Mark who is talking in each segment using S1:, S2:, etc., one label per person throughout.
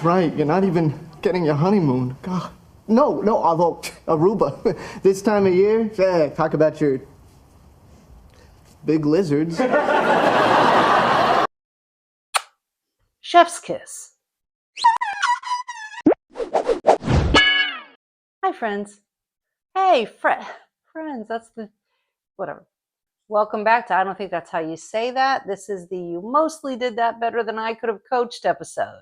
S1: right. You're not even getting your honeymoon. God. No, although Aruba. This time of year, talk about your big lizards.
S2: Chef's kiss. Hi, friends. Hey, friends, that's the, whatever. Welcome back to I Don't Think That's How You Say That. This is the You Mostly Did That Better Than I Could Have Coached episode.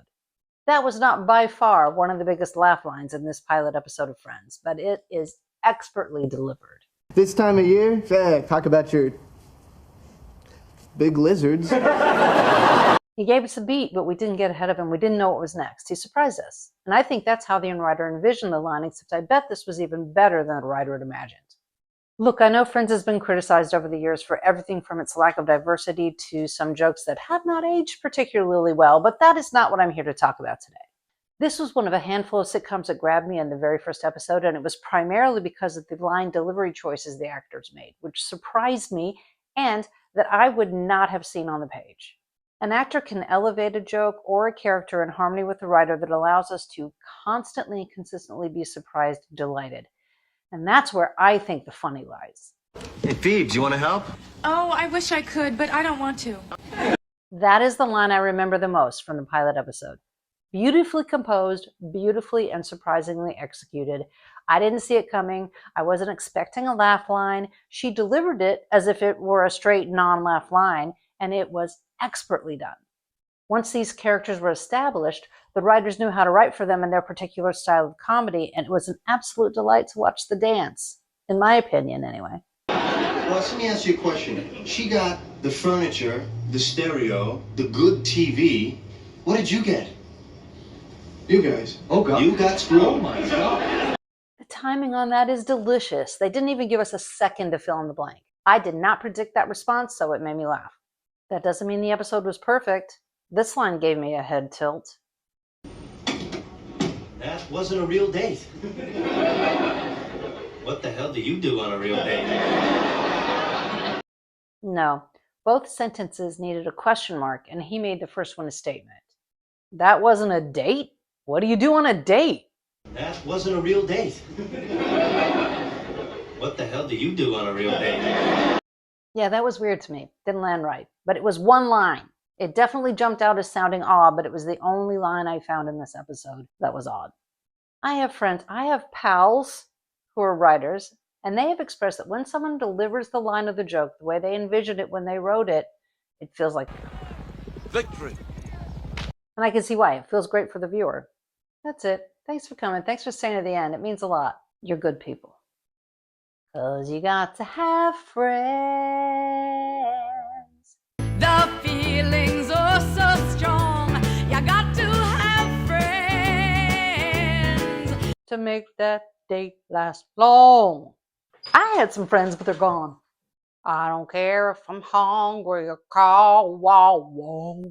S2: That was not by far one of the biggest laugh lines in this pilot episode of Friends, but it is expertly delivered.
S1: This time of year, talk about your big lizards.
S2: He gave us a beat, but we didn't get ahead of him. We didn't know what was next. He surprised us. And I think that's how the writer envisioned the line, except I bet this was even better than the writer had imagined. Look, I know Friends has been criticized over the years for everything from its lack of diversity to some jokes that have not aged particularly well, but that is not what I'm here to talk about today. This was one of a handful of sitcoms that grabbed me in the very first episode, and it was primarily because of the line delivery choices the actors made, which surprised me and that I would not have seen on the page. An actor can elevate a joke or a character in harmony with the writer that allows us to constantly and consistently be surprised and delighted. And that's where I think the funny lies.
S3: Hey, Phoebes, you want to help?
S4: Oh, I wish I could, but I don't want to.
S2: That is the line I remember the most from the pilot episode. Beautifully composed, beautifully and surprisingly executed. I didn't see it coming. I wasn't expecting a laugh line. She delivered it as if it were a straight non-laugh line, and it was expertly done. Once these characters were established, the writers knew how to write for them in their particular style of comedy, and it was an absolute delight to watch the dance, in my opinion anyway.
S3: Well, let me ask you a question. She got the furniture, the stereo, the good TV. What did you get?
S1: You guys.
S3: Oh, God. You got screwed. Oh, my God.
S2: The timing on that is delicious. They didn't even give us a second to fill in the blank. I did not predict that response, so it made me laugh. That doesn't mean the episode was perfect. This line gave me a head tilt.
S3: That wasn't a real date. What the hell do you do on a real date?
S2: No, both sentences needed a question mark, and he made the first one a statement. That wasn't a date? What do you do on a date?
S3: That wasn't a real date. What the hell do you do on a real date?
S2: Yeah, that was weird to me. Didn't land right. But it was one line. It definitely jumped out as sounding odd, but it was the only line I found in this episode that was odd. I have friends, I have pals who are writers, and they have expressed that when someone delivers the line of the joke the way they envisioned it when they wrote it, it feels like
S5: victory.
S2: And I can see why. It feels great for the viewer. That's it. Thanks for coming. Thanks for staying to the end. It means a lot. You're good people. 'Cause you got to have friends.
S4: The feelings are so strong. You got to have friends
S2: To make that date last long. I had some friends, but they're gone. I don't care if I'm hungry or cold. Wow, wow.